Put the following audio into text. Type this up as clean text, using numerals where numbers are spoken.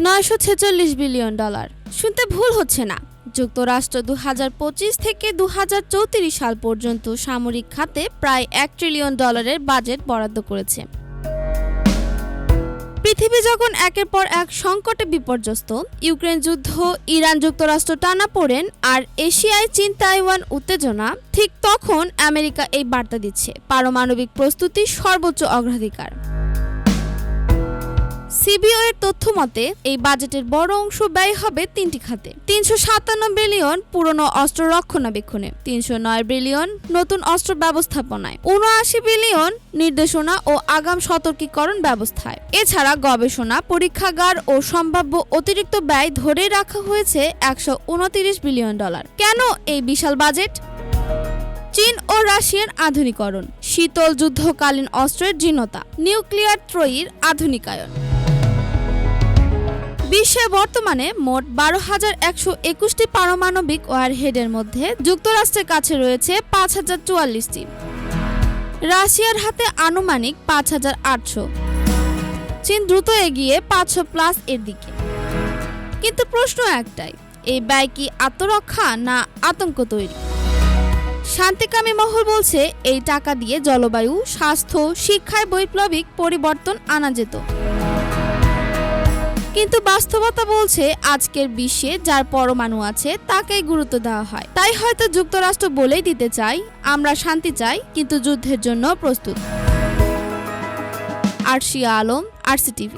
946 billion dollar. শুনতে ভুল হচ্ছে না। যুক্তরাষ্ট্র 2025 থেকে 2034 সাল পর্যন্ত সামরিক খাতে প্রায় $1 ট্রিলিয়ন বাজেট বরাদ্দ করেছে। পৃথিবী যখন একের পর এক সংকটে বিপর্যস্ত, ইউক্রেন যুদ্ধ, ইরান যুক্তরাষ্ট্র টানাপোড়েন আর এশিয়ায় চীন তাইওয়ান উত্তেজনা, ঠিক তখন আমেরিকা এই বার্তা দিচ্ছে পারমাণবিক প্রস্তুতি সর্বোচ্চ অগ্রাধিকার। সিবিও এর তথ্য মতে এই বাজেটের বড় অংশ ব্যয় হবে 3টি খাতে। 357 বিলিয়ন পুরনো অস্ত্র রক্ষণাবেক্ষণে, 309 বিলিয়ন নতুন অস্ত্র ব্যবস্থাপনায়, 79 বিলিয়ন নির্দেশনা ও আগাম সতর্কীকরণ ব্যবস্থায়। এছাড়া গবেষণা, পরীক্ষাগার ও সম্ভাব্য অতিরিক্ত ব্যয় ধরে রাখা হয়েছে $129 বিলিয়ন। কেন এই বিশাল বাজেট? চীন ও রাশিয়ার আধুনিকরণ, শীতল যুদ্ধকালীন অস্ত্রের জীর্ণতা, নিউক্লিয়ার ত্রয়ীর আধুনিকায়ন। বিশ্বে বর্তমানে মোট 12,121টি পারমাণবিক ওয়ারহেডের মধ্যে যুক্তরাষ্ট্রের কাছে রয়েছে 5,044টি, রাশিয়ার হাতে আনুমানিক 5,800, চীন দ্রুত এগিয়ে 500+ এর দিকে। কিন্তু প্রশ্ন একটাই, এই ব্যয় কি আত্মরক্ষা না আতঙ্ক তৈরি? শান্তিকামী মহল বলছে এই টাকা দিয়ে জলবায়ু, স্বাস্থ্য, শিক্ষায় বৈপ্লবিক পরিবর্তন আনা যেত। কিন্তু বাস্তবতা বলছে আজকের বিশ্বে যার পরমাণু আছে তাকেই গুরুত্ব দেওয়া হয়। তাই হয়তো যুক্তরাষ্ট্র বলেই দিতে চাই, আমরা শান্তি চাই কিন্তু যুদ্ধের জন্য প্রস্তুত। আরশিয়া আলম, RCTV।